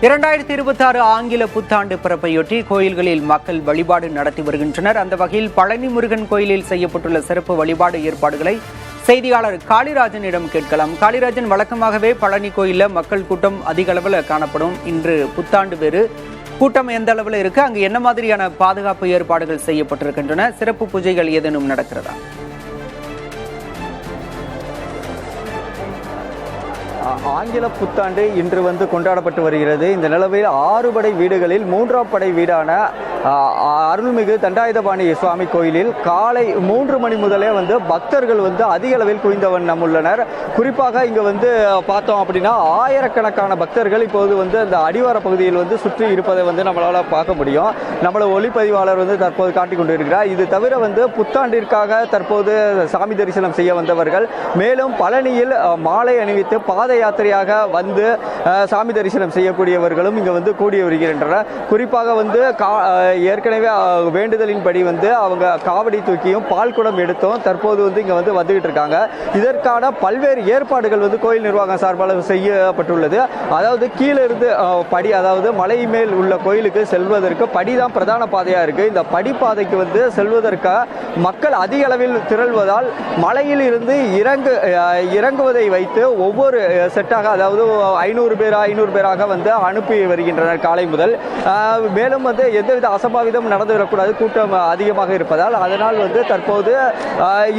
2026 ஆங்கில புத்தாண்டு பிறப்பையொட்டி கோயில்களில் மக்கள் வழிபாடு நடத்தி வருகின்றனர். அந்த வகையில் பழனி முருகன் கோயிலில் செய்யப்பட்டுள்ள சிறப்பு வழிபாடு ஏற்பாடுகளை செய்தியாளர் காளிராஜனிடம் கேட்கலாம். காளிராஜன், வழக்கமாகவே பழனி கோயிலில் மக்கள் கூட்டம் அதிக அளவில் காணப்படும். இன்று புத்தாண்டு வேறு, கூட்டம் எந்த அளவில் இருக்கு? அங்கு என்ன மாதிரியான பாதுகாப்பு ஏற்பாடுகள் செய்யப்பட்டிருக்கின்றன? சிறப்பு பூஜைகள் ஏதேனும் நடக்கிறதா? ஆங்கில புத்தாண்டு இன்று கொண்டாடப்பட்டு வருகிறது. இந்த நிலவில் 6 படை வீடுகளில் 3ஆம் படை வீடான அருள்மிகு தண்டாயுதபாணி சுவாமி கோயிலில் காலை 3 மணி முதலே பக்தர்கள் அதிக அளவில் குவிந்த வண்ணம் உள்ளனர். குறிப்பாக இங்க பார்த்தோம் அப்படின்னா ஆயிரக்கணக்கான பக்தர்கள் இப்போது அந்த அடிவார பகுதியில் சுற்றி இருப்பதை நம்மளால பார்க்க முடியும். நம்மளோட ஒளிப்பதிவாளர் தற்போது காட்டிக் கொண்டிருக்கிறார். இது தவிர புத்தாண்டிற்காக தற்போது சாமி தரிசனம் செய்ய வந்தவர்கள், மேலும் பழனியில் மாலை அணிவித்து பாத யாத்திரையாக சாமி தரிசனம் செய்யக்கூடியவர்களும் இங்க கூடி வருகின்றனர். குறிப்பாக ஏற்கனவே வேண்டுதலின்படி அவங்க காவடி தூக்கியும் பால் குடம் எடுத்தும் தற்போது இங்க வந்துகிட்டு இருக்காங்க. இதற்கான பல்வேறு ஏற்பாடுகள் கோயில் நிர்வாகம் சார்பாக செய்யப்பட்டுள்ளது. அதாவது கீழே இருந்து படி, அதாவது மலை மேல் உள்ள கோயிலுக்கு செல்வதற்கு படிதான் பிரதான பாதையா இருக்கு. இந்த படிப்பாதைக்கு செல்வதற்காக மக்கள் அதிக அளவில் திரள்வதால் மலையில் இருந்து இறங்குவதை வைத்து ஒவ்வொரு செட்டாக, அதாவது 500 பேராக அனுப்பி வருகின்றனர் காலை முதல். மேலும் எந்தவித அசம்பாவிதம் நடந்துவிடக்கூடாது, கூட்டம் அதிகமாக இருப்பதால். அதனால் தற்போது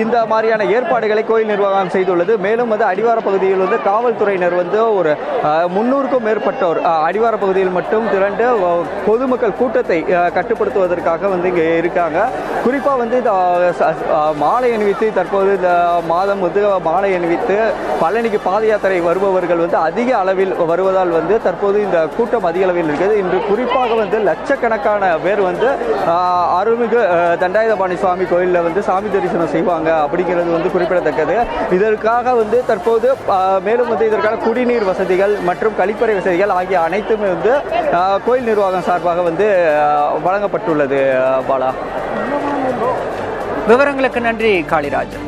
இந்த மாதிரியான ஏற்பாடுகளை கோயில் நிர்வாகம் செய்துள்ளது. மேலும் அடிவார பகுதியில் காவல்துறையினர் ஒரு 300க்கும் மேற்பட்டோர் அடிவார பகுதியில் மட்டும் திரண்டு பொதுமக்கள் கூட்டத்தை கட்டுப்படுத்துவதற்காக இங்க இருக்காங்க. குறிப்பா இந்த மாலை அணிவித்து, தற்போது இந்த மாதம் மாலை அணிவித்து பழனிக்கு பாத யாத்திரை வருபவர்கள் அதிக அளவில் வருவதால் தற்போது இந்த கூட்டம் அதிக அளவில் இருக்கிறது. இன்று குறிப்பாக லட்சக்கணக்கான பேர் அருள்மிகு தண்டாயுதபாணி சுவாமி கோயிலில் சாமி தரிசனம் செய்வாங்க அப்படிங்கிறது குறிப்பிடத்தக்கது. இதற்காக தற்போது மேலும் இதற்கான குடிநீர் வசதிகள் மற்றும் கழிப்பறை வசதிகள் ஆகிய அனைத்துமே கோயில் நிர்வாகம் சார்பாக வழங்கப்பட்டுள்ளது. பாலா, விவரங்களுக்கு நன்றி காளிராஜன்.